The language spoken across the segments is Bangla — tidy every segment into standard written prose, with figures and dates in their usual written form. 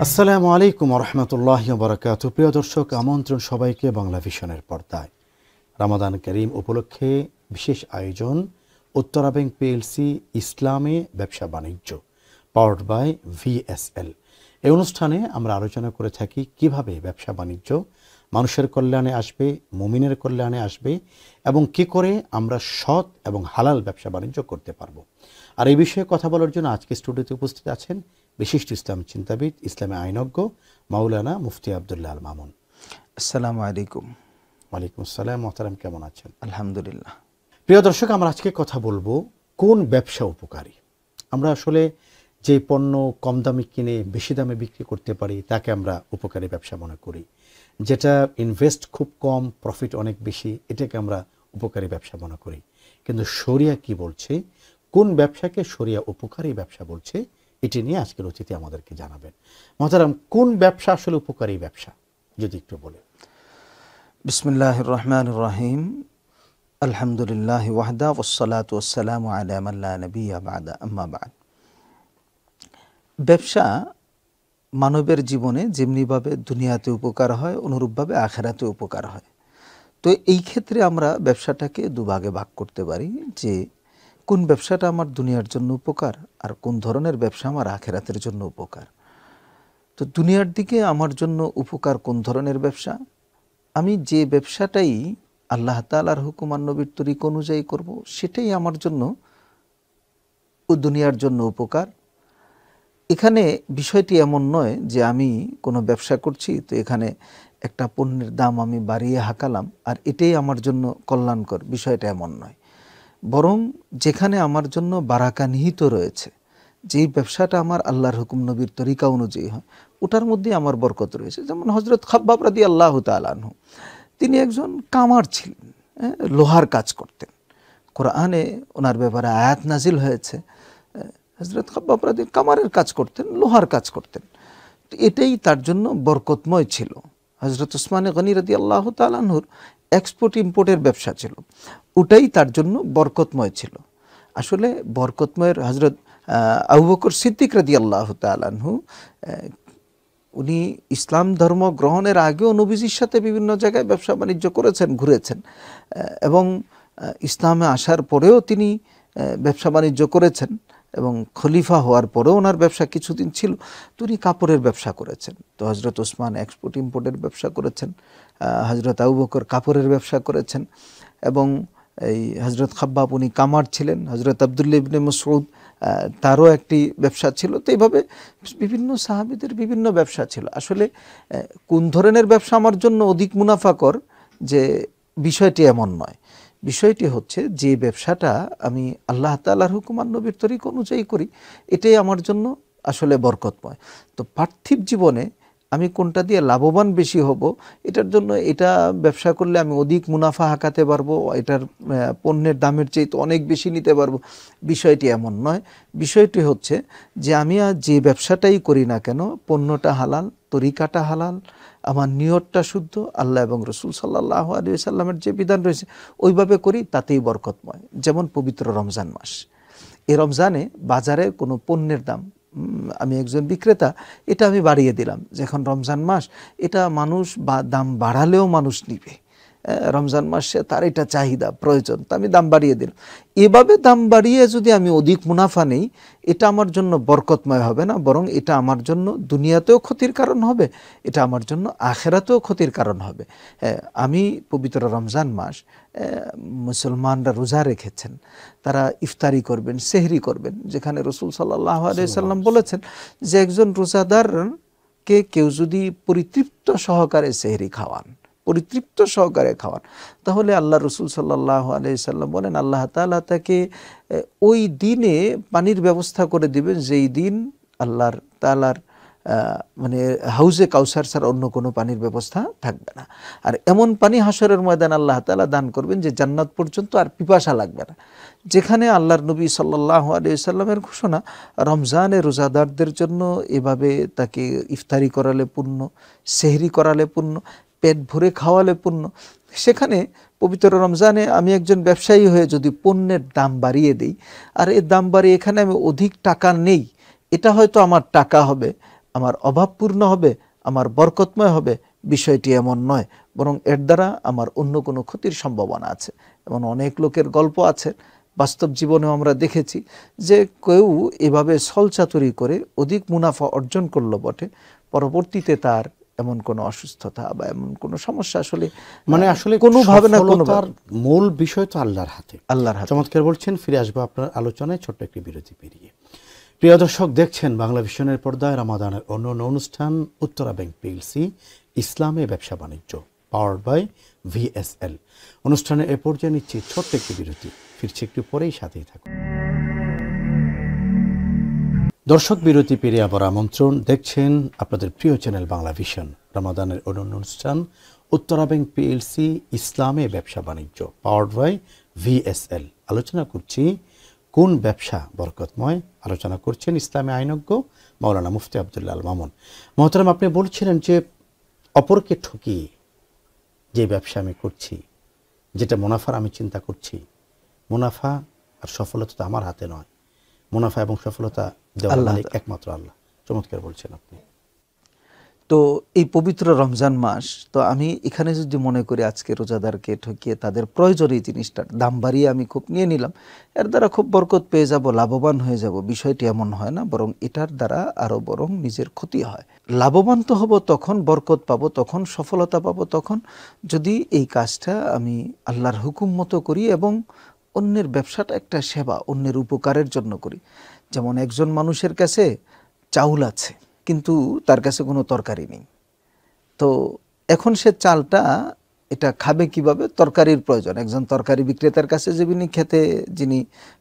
আসসালামু আলাইকুম রহমতুল্লাহ বরকাত। প্রিয় দর্শক, আমন্ত্রণ সবাইকে বাংলা ভিশনের পর্দায়। রমাদান করিম উপলক্ষে বিশেষ আয়োজন উত্তরা ব্যাংক পিএলসি ইসলামে ব্যবসা বাণিজ্য পাওয়ার্ড বাই ভিএসএল। এই অনুষ্ঠানে আমরা আলোচনা করে থাকি কিভাবে ব্যবসা বাণিজ্য মানুষের কল্যাণে আসবে, মুমিনের কল্যাণে আসবে এবং কি করে আমরা সৎ এবং হালাল ব্যবসা বাণিজ্য করতে পারবো। আর এই বিষয়ে কথা বলার জন্য আজকে স্টুডিওতে উপস্থিত আছেন বিশিষ্ট ইসলাম চিন্তাবিদ, ইসলামী আইনজ্ঞ মাওলানা মুফতি আব্দুল্লাহ আল মামুন। আসসালামু আলাইকুম। ওয়ালাইকুম আসসালাম। মোহতারাম, কেমন আছেন? আলহামদুলিল্লাহ। প্রিয় দর্শক, আমরা আজকে কথা বলবো কোন ব্যবসা উপকারী। আমরা আসলে যে পণ্য কম দামে কিনে বেশি দামে বিক্রি করতে পারি তাকে আমরা উপকারী ব্যবসা মনে করি। যেটা ইনভেস্ট খুব কম, প্রফিট অনেক বেশি, এটাকে আমরা উপকারী ব্যবসা মনে করি। কিন্তু শরিয়া কি বলছে, কোন ব্যবসাকে শরিয়া উপকারী ব্যবসা বলছে, এটি নিয়ে আজকের অতিথি আমাদেরকে জানাবেন। মোহতারাম, কোন ব্যবসা আসলে উপকারী ব্যবসা যদি একটু বলেন। বিসমিল্লাহির রহমানির রহিম। আলহামদুলিল্লাহ ওয়াহদা ওয়াসসালাতু ওয়াসসালামু আলা মান লা নাবিয়্যা বা'দা, আম্মা বা'দ। ব্যবসা মানবের জীবনে যেমনিভাবে দুনিয়াতে উপকার হয়, অনুরূপভাবে আখিরাতে উপকার হয়। তো এই ক্ষেত্রে আমরা ব্যবসাটাকে দুভাগে ভাগ করতে পারি যে কোন ব্যবসাটা আমার দুনিয়ার জন্য উপকার আর কোন ধরনের ব্যবসা আমার আখিরাতের জন্য উপকার। তো দুনিয়ার দিকে আমার জন্য উপকার কোন ধরনের ব্যবসা, আমি যে ব্যবসাটাই আল্লাহ তাআলার হুকুম আর নবীর তরিকা অনুযায়ী করব, সেটাই আমার জন্য ও দুনিয়ার জন্য উপকার। এখানে বিষয়টি এমন নয় যে আমি কোনো ব্যবসা করছি তো এখানে একটা পণ্যের দাম আমি বাড়িয়ে হাঁকালাম আর এটাই আমার জন্য কল্যাণকর, বিষয়টা এমন নয়। বরং যেখানে আমার জন্য বারাকা নিহিত রয়েছে, যেই ব্যবসাটা আমার আল্লাহর হুকুম নবীর তরিকা অনুযায়ী হয়, ওটার মধ্যে আমার বরকত রয়েছে। যেমন হযরত খাব্বাব রাদিয়াল্লাহু তাআলা আনহু, তিনি একজন কামার ছিলেন, লোহার কাজ করতেন। কোরআনে ওনার ব্যাপারে আয়াত নাজিল হয়েছে। হযরত খাব্বাব রাদিয়াল্লাহু কামারের কাজ করতেন, লোহার কাজ করতেন। তো এটাই তার জন্য বরকতময় ছিল। হযরত উসমানে গনি রাদিয়াল্লাহু তাআলা আনহুর এক্সপোর্ট ইম্পোর্টের ব্যবসা ছিল, ওটাই তার জন্য বরকতময় ছিল। আসলে বরকতময়ের হযরত আবু বকর সিদ্দিক রাদিয়াল্লাহু তাআলা আনহু, উনি ইসলাম ধর্ম গ্রহণের আগেও নবীজির সাথে বিভিন্ন জায়গায় ব্যবসা বাণিজ্য করেছেন, ঘুরেছেন, এবং ইসলামে আসার পরেও তিনি ব্যবসা বাণিজ্য করেছেন এবং খলিফা হওয়ার পরেও ওনার ব্যবসা কিছুদিন ছিল। তো উনি কাপড়ের ব্যবসা করেছেন। তো হযরত ওসমান এক্সপোর্ট ইম্পোর্টের ব্যবসা করেছেন, হযরত আবু বকর কাপড়ের ব্যবসা করেছেন, এবং এই হযরত খাব্বাব উনি কামার ছিলেন। হযরত আব্দুল্লাহ ইবনে মাসউদ, তারও একটি ব্যবসা ছিল। তো এইভাবে বিভিন্ন সাহাবীদের বিভিন্ন ব্যবসা ছিল। আসলে কোন ধরনের ব্যবসা আমার জন্য অধিক মুনাফাকর, যে বিষয়টি এমন নয়। বিষয়টি হচ্ছে যে ব্যবসাটা আমি আল্লাহ তাআলার হুকুম আর নবীর তরিকা অনুযায়ী করি, এটাই আমার জন্য আসলে বরকতময়। তো পার্থিব জীবনে আমি কোনটা দিয়ে লাভবান বেশি হব, এটার জন্য এটা ব্যবসা করলে আমি অধিক মুনাফা হাঁকাতে পারবো, এটার পণ্যের দামের চেয়ে তো অনেক বেশি নিতে পারবো, বিষয়টি এমন নয়। বিষয়টি হচ্ছে যে আমি আর যে ব্যবসাটাই করি না কেন, পণ্যটা হালাল, তরিকাটা হালাল, আমার নিয়তটা শুদ্ধ, আল্লাহ এবং রসুল সাল্লাল্লাহু আলাইহি ওয়াসাল্লামের যে বিধান রয়েছে ওইভাবে করি, তাতেই বরকতময়। যেমন পবিত্র রমজান মাস, এই রমজানে বাজারে কোনো পণ্যের দাম, আমি একজন বিক্রেতা, এটা আমি বাড়িয়ে দিলাম, যখন রমজান মাস, এটা মানুষ দাম বাড়ালেও মানুষ নিবে, রমজান মাসে তার এটা চাহিদা প্রয়োজন, তা আমি দাম বাড়িয়ে দিলাম। এভাবে দাম বাড়িয়ে যদি আমি অধিক মুনাফা নেই, এটা আমার জন্য বরকতময় হবে না, বরং এটা আমার জন্য দুনিয়াতেও ক্ষতির কারণ হবে, এটা আমার জন্য আখিরাতেও ক্ষতির কারণ হবে। আমি পবিত্র রমজান মাস, মুসলমানরা রোজা রেখেছেন, তারা ইফতারি করবেন, সেহরি করবেন, যেখানে রাসূল সাল্লাল্লাহু আলাইহি ওয়াসাল্লাম বলেছেন যে একজন রোজাদারকে কেউ যদি পরিতৃপ্ত সহকারে সেহরি খাওয়ান, পরিতৃপ্ত সহকারে খাওয়ান, তাহলে আল্লাহ রসুল সাল্লাল্লাহু আলাইহি সাল্লাম বলেন আল্লাহ তাআলা তাকে ওই দিনে পানির ব্যবস্থা করে দিবেন যেই দিন আল্লাহর তাআলার মানে হাউজে কাউসার ছাড়া অন্য কোনো পানির ব্যবস্থা থাকবে না। আর এমন পানি হাসরের ময়দান আল্লাহ তাআলা দান করবেন যে জান্নাত পর্যন্ত আর পিপাসা লাগবে না। যেখানে আল্লাহর নবী সাল্লাল্লাহু আলাইহি সাল্লামের ঘোষণা, রমজানে রোজাদারদের জন্য এভাবে তাকে ইফতারি করালে পুণ্য, সেহরি করালে পুণ্য, পেট ভরে খাওয়ালে পুণ্য। সেখানে পবিত্র রমজানে আমি একজন ব্যবসায়ী হয়ে যদি পণ্যের দাম বাড়িয়ে দিই, আর এর দাম বাড়িয়ে এখানে আমি অধিক টাকা নেই, এটা হয়তো আমার টাকা হবে, আমার অভাবপূর্ণ হবে, আমার বরকতময় হবে, বিষয়টি এমন নয়, বরং এর দ্বারা আমার অন্য কোনো ক্ষতির সম্ভাবনা আছে। এমন অনেক লোকের গল্প আছে, বাস্তব জীবনেও আমরা দেখেছি যে কেউ এভাবে ছলচাতুরি করে অধিক মুনাফা অর্জন করলো বটে, পরবর্তীতে তার এমন কোনো অসুস্থতা বা এমন কোনো সমস্যা আসলে আসলে কোনোভাবে না সফলতার মূল বিষয় তো আল্লাহর হাতে। আল্লাহর হাতে। চমৎকার বলছেন। ফিরে আসবো আপনার আলোচনায় ছোট্ট একটি বিরতি পেরিয়ে। প্রিয় দর্শক, দেখছেন বাংলা ভিশনের পর্দায় রামাদানের অন্য অনুষ্ঠান উত্তরা ব্যাংক পিএলসি ইসলামে ব্যবসা বাণিজ্য, পাওয়ার্ড বাই VSL। অনুষ্ঠানে এ পর্যায়ে নিচ্ছি ছোট্ট একটি বিরতি, ফিরছি একটু পরেই, সাথেই থাকুন দর্শক। বিরতি পেরিয়ে আবার আমন্ত্রণ, দেখছেন আপনাদের প্রিয় চ্যানেল বাংলা ভিশন, রামাদানের অন্য অনুষ্ঠান উত্তরা ব্যাংক পিএলসি ইসলামে ব্যবসা বাণিজ্য, পাওয়ার্ড বাই VSL। আলোচনা করছি কোন ব্যবসা বরকতময়। আলোচনা করছেন ইসলামী আইনজ্ঞ মাওলানা মুফতি আব্দুল্লাহ আল মামুন। মহতারাম, আপনি বলছিলেন যে অপরকে ঠকিয়ে যে ব্যবসা আমি করছি, যেটা মুনাফার আমি চিন্তা করছি, মুনাফা আর সফলতা তো আমার হাতে নয়, মুনাফা এবং সফলতা দেওয়ার মালিক একমাত্র আল্লাহ। চমৎকার বলছেন আপনি। তো এই পবিত্র রমজান মাস, তো আমি এখানে যদি মনে করি আজকে রোজাদারকে ঠকিয়ে তাদের প্রয়োজনীয় জিনিসটার দাম বাড়িয়ে আমি খুব নিয়ে নিলাম, এর দ্বারা খুব বরকত পেয়ে যাব, লাভবান হয়ে যাব, বিষয়টি এমন হয় না, বরং এটার দ্বারা আরও বরং নিজের ক্ষতি হয়। লাভবান তো হব তখন, বরকত পাবো তখন, সফলতা পাবো তখন, যদি এই কাজটা আমি আল্লাহর হুকুম মতো করি এবং অন্যের ব্যবসাটা একটা সেবা, অন্যের উপকারের জন্য করি। যেমন একজন মানুষের কাছে চাউল আছে কিন্তু তার কাছে কোনো তরকারি নেই, তো এখন সে চালটা এটা খাবে কিভাবে? তরকারির প্রয়োজন। একজন তরকারি বিক্রেতার কাছে যিনি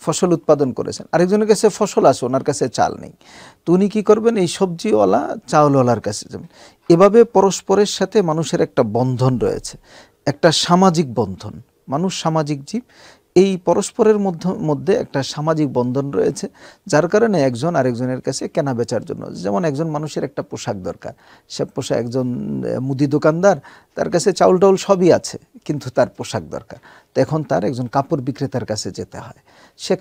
ফসল উৎপাদন করেছেন, আরেকজনের কাছে ফসল আছে, ওনার কাছে চাল নেই, তো উনি কী করবেন? এই সবজিওয়ালা চাউলওয়ালার কাছে যাবেন। এভাবে পরস্পরের সাথে মানুষের একটা বন্ধন রয়েছে, একটা সামাজিক বন্ধন। মানুষ সামাজিক জীব, এই পরস্পরের মধ্যে একটা সামাজিক বন্ধন রয়েছে, যার কারণে একজন আরেকজনের কাছে কেনা বেচার জন্য, যেমন একজন মানুষের একটা পোশাক দরকার, সে পোশাক, একজন মুদি দোকানদার, তার কাছে চাউল টাউল সবই আছে কিন্তু তার পোশাক দরকার, তো এখন তার একজন কাপড় বিক্রেতার কাছে যেতে হয়, সে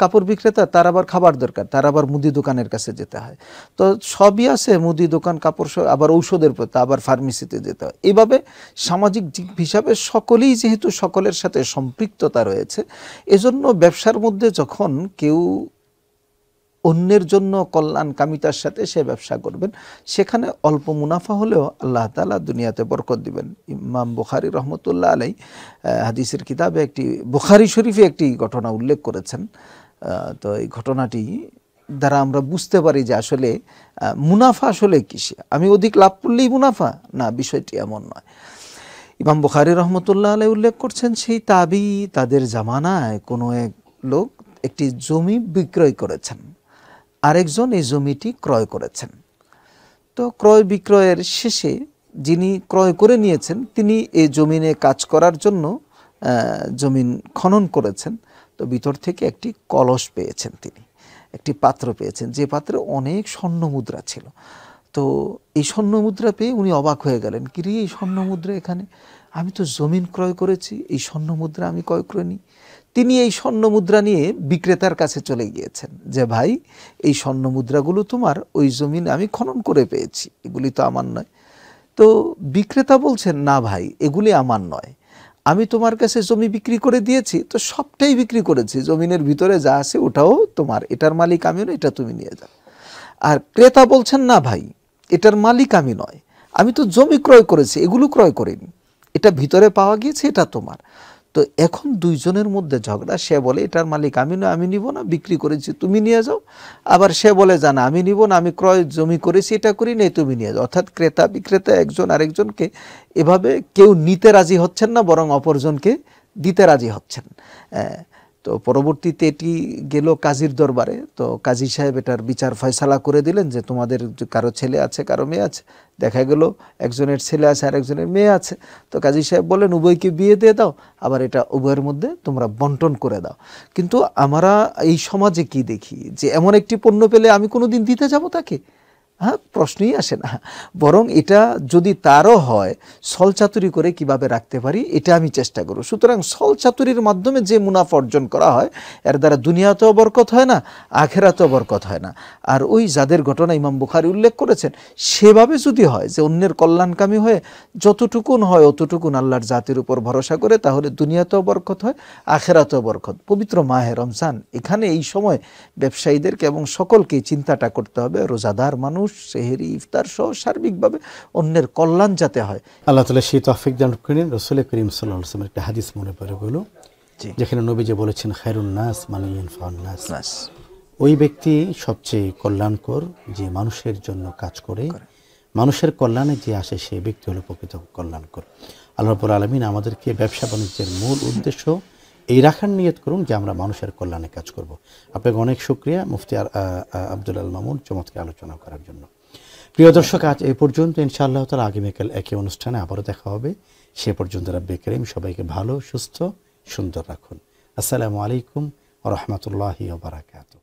কাপড় বিক্রেতা, তার আবার খাবার দরকার, তার আবার মুদি দোকানের কাছে যেতে হয়, তো সবই আছে, মুদি দোকান, কাপড়, আবার ঔষধের পথে আবার ফার্মেসিতে যেতে হয়। এইভাবে সামাজিক জীব হিসাবে সকলেই যেহেতু সকলের সাথে সম্পৃক্ততা রয়েছে, এজন্য ব্যবসার মধ্যে যখন কেউ অন্যের জন্য কল্যাণকামিতার সাথে সে ব্যবসা করবেন, সেখানে অল্প মুনাফা হলেও আল্লাহ তাআলা দুনিয়াতে বরকত দিবেন। ইমাম বুখারী রহমতুল্লাহ আলাইহি হাদিসের কিতাবে বুখারী শরীফে একটি ঘটনা উল্লেখ করেছেন। তো এই ঘটনাটি দ্বারা আমরা বুঝতে পারি যে আসলে মুনাফা আসলে কিসে, আমি অধিক লাভ করলেই মুনাফা না, বিষয়টি এমন নয়। ইমাম বুখারী রহমতুল্লাহ আলাইহি উল্লেখ করছেন, সেই তাবি তাদের জামানায় কোনো এক লোক একটি জমি বিক্রয় করেছেন, আরেকজন এই জমিটি ক্রয় করেছেন। তো ক্রয় বিক্রয়ের শেষে যিনি ক্রয় করে নিয়েছেন, তিনি এই জমিনে কাজ করার জন্য জমিন খনন করেছেন, তো ভিতর থেকে একটি কলস পেয়েছেন, তিনি একটি পাত্র পেয়েছেন, যে পাত্রে অনেক স্বর্ণ মুদ্রা ছিল। তো এই স্বর্ণ মুদ্রা পেয়ে উনি অবাক হয়ে গেলেন, কিরে এই স্বর্ণ মুদ্রা এখানে, আমি তো জমিন ক্রয় করেছি, এই স্বর্ণ মুদ্রা আমি ক্রয় করে নিই। তিনি এই স্বর্ণ মুদ্রা নিয়ে বিক্রেতার কাছে চলে গিয়েছেন যে ভাই, এই স্বর্ণ মুদ্রাগুলো তোমার, ওই জমিনে আমি খনন করে পেয়েছি, এগুলি তো আমার নয়। তো বিক্রেতা বলছেন, না ভাই, এগুলি আমার নয়, আমি তোমার কাছে জমি বিক্রি করে দিয়েছি, তো সবটাই বিক্রি করেছি, জমিনের ভিতরে যা আছে ওটাও তোমার, এটার মালিক আমি নয়, এটা তুমি নিয়ে যাও। আর ক্রেতা বলছেন, না ভাই, এটার মালিক আমি নয়, আমি তো জমি ক্রয় করেছি, এগুলো ক্রয় করিনি, এটা ভিতরে পাওয়া গিয়েছে, এটা তোমার। তো এখন দুইজনের মধ্যে ঝগড়া, সে বলে এটার মালিক আমি নয়, আমি নিব না, বিক্রি করেছি তুমি নিয়ে যাও। আবার সে বলে, জানা আমি নিব না, আমি ক্রয় জমি করেছি, এটা করি না, তুমি নিয়ে যাও। অর্থাৎ ক্রেতা বিক্রেতা একজন আরেকজনকে এভাবে কেউ নিতে রাজি হচ্ছেন না, বরং অপরজনকে দিতে রাজি হচ্ছেন। তো পরবর্তীতে এটি গেল কাজীর দরবারে, তো কাজী সাহেব এটার বিচার ফয়সালা করে দিলেন যে তোমাদের কারো ছেলে আছে, কারো মেয়ে আছে। দেখা গেল একজনের ছেলে আছে আর একজনের মেয়ে আছে, তো কাজী সাহেব বলেন উভয়কে বিয়ে দিয়ে দাও, আবার এটা উভয়ের মধ্যে তোমরা বন্টন করে দাও। কিন্তু আমরা এই সমাজে কি দেখি যে এমন একটি পণ্য পেলে আমি কোনোদিন দিতে যাব তাকে? হ্যাঁ, প্রশ্নই আসে না। বরং এটা যদি তারও হয়, ছলচাতুরি করে কিভাবে রাখতে পারি এটা আমি চেষ্টা করব। সুতরাং ছলচাতুরির মাধ্যমে যে মুনাফা অর্জন করা হয় এর দ্বারা দুনিয়াতেও বরকত হয় না, আখেরাতেও বরকত হয় না। আর ওই যাদের ঘটনা ইমাম বুখারী উল্লেখ করেছেন সেভাবে যদি হয় যে অন্যের কল্যাণকামী হয়ে যতটুকুন হয় অতটুকুন আল্লাহর জাতির উপর ভরসা করে, তাহলে দুনিয়াতেও বরকত হয়, আখেরাতেও বরকত। পবিত্র মাহে রমজান, এখানে এই সময় ব্যবসায়ীদেরকে এবং সকলকেই চিন্তাটা করতে হবে, রোজাদার মানুষ সেহেরি ইফতার সহ সার্বিকভাবে অন্যের কল্যাণ যাতে হয়। আল্লাহ তাআলা সেই তৌফিক দান করেন। রাসূল করিম সাল্লাল্লাহু আলাইহি ওয়াসাল্লামের একটা হাদিস মনে পড়ে গেল, যেখানে নবীজি বলেছেন খায়রুন নাস মান ইয়ানফাউন নাস, ওই ব্যক্তি সবচেয়ে কল্যাণকর যে মানুষের জন্য কাজ করে, মানুষের কল্যাণে যে আসে সেই ব্যক্তি হলো প্রকৃত কল্যাণকর। আল্লাহ রাব্বুল আলামিন আমাদেরকে ব্যবসা বাণিজ্যের মূল উদ্দেশ্য এই রাখার নিয়ত করুন যে আমরা মানুষের কল্যাণে কাজ করব। আপনাকে অনেক শুকরিয়া মুফতি আব্দুল আল মামুন চমৎকার আলোচনা করার জন্য। প্রিয় দর্শক, আজ এই পর্যন্ত। ইনশাআল্লাহ তাআলা আগামীকাল একই অনুষ্ঠানে আবারও দেখা হবে। সে পর্যন্ত রাব্বে কারীম সবাইকে ভালো, সুস্থ, সুন্দর রাখুন। আসসালামু আলাইকুম ওয়া রাহমাতুল্লাহি ওয়া বারাকাতুহু।